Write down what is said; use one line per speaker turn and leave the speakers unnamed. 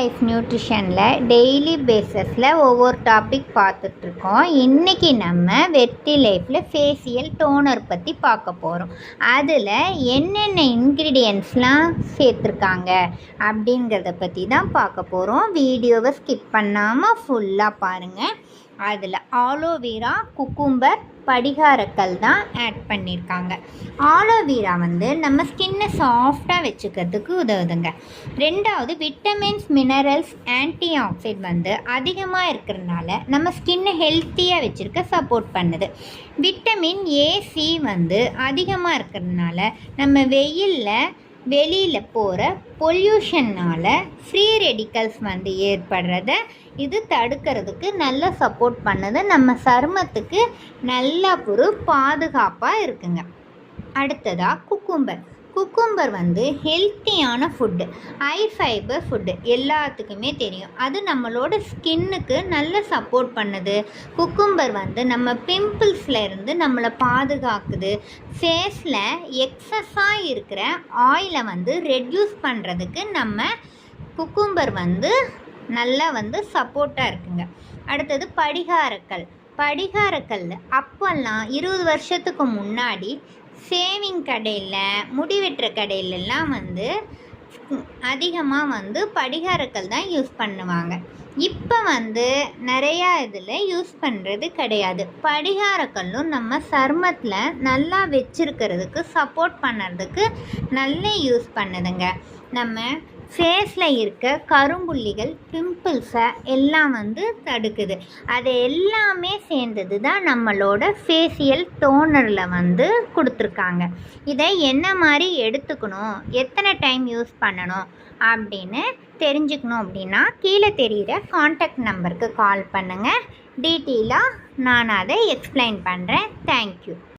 Life நியூட்ரிஷனில் daily பேஸஸில் ஒவ்வொரு topic பார்த்துட்ருக்கோம். இன்றைக்கி நம்ம வெற்றி லைஃப்பில் ஃபேஷியல் டோனர் பற்றி பார்க்க போகிறோம். அதில் என்னென்ன இன்க்ரீடியன்ட்ஸ்லாம் சேர்த்துருக்காங்க அப்படிங்கிறத பற்றி தான் பார்க்க போகிறோம். வீடியோவை ஸ்கிப் பண்ணாமல் ஃபுல்லாக பாருங்கள். அதில் ஆலோவேரா, குக்கும்பர், படிகாரக்கல் தான் ஆட் பண்ணியிருக்காங்க. ஆலோவேரா நம்ம ஸ்கின்னை சாஃப்டாக வச்சுக்கிறதுக்கு உதவுதுங்க. ரெண்டாவது, விட்டமின்ஸ், மினரல்ஸ், ஆன்டி ஆக்சிடென்ட் அதிகமாக இருக்கிறதுனால நம்ம ஸ்கின்னை ஹெல்த்தியாக வச்சுருக்க சப்போர்ட் பண்ணுது. விட்டமின் ஏ, சி அதிகமாக இருக்கிறதுனால நம்ம வெளியில் போகிற பொல்யூஷன்னால் ஃப்ரீ ரெடிக்கல்ஸ் ஏற்படுறத இது தடுக்கிறதுக்கு நல்ல சப்போர்ட் பண்ணுது. நம்ம சருமத்துக்கு நல்ல ஒரு பாதுகாப்பாக இருக்குங்க. அடுத்ததாக குக்கும்பர் ஹெல்த்தியான ஃபுட்டு, ஹை ஃபைபர் ஃபுட்டு, எல்லாத்துக்குமே தெரியும். அது நம்மளோட ஸ்கின்னுக்கு நல்ல சப்போர்ட் பண்ணுது. குக்கும்பர் நம்ம பிம்பிள்ஸ்லேருந்து நம்மளை பாதுகாக்குது. ஃபேஸில் எக்ஸஸாக இருக்கிற ஆயிலை ரெட்யூஸ் பண்ணுறதுக்கு நம்ம குக்கும்பர் நல்லா சப்போர்ட்டாக இருக்குங்க. அடுத்தது படிகாரக்கல். அப்போல்லாம் 20 வருஷத்துக்கு முன்னாடி சேவிங் கடையில், முடி வெட்டுற கடையிலெல்லாம் அதிகமாக படிகாரக்கல் தான் யூஸ் பண்ணுவாங்க. இப்போ நிறையா இதில் யூஸ் பண்ணுறது கிடையாது. படிகாரக்கல்லும் நம்ம சருமத்தில் நல்லா வச்சுருக்கிறதுக்கு, சப்போர்ட் பண்ணுறதுக்கு நல்லா யூஸ் பண்ணுதுங்க. நம்ம ஃபேஸில் இருக்க கரும்புள்ளிகள், பிம்பிள்ஸை எல்லாம் தடுக்குது. அது எல்லாமே சேர்ந்தது தான் நம்மளோட ஃபேஷியல் டோனரில் கொடுத்துருக்காங்க. இதை என்ன மாதிரி எடுத்துக்கணும், எத்தனை டைம் யூஸ் பண்ணணும் அப்படின்னு தெரிஞ்சுக்கணும் அப்படின்னா கீழே தெரிகிற காண்டாக்ட் நம்பருக்கு கால் பண்ணுங்கள். டீட்டெயிலாக நான் அதை எக்ஸ்பிளைன் பண்ணுறேன். தேங்க்யூ.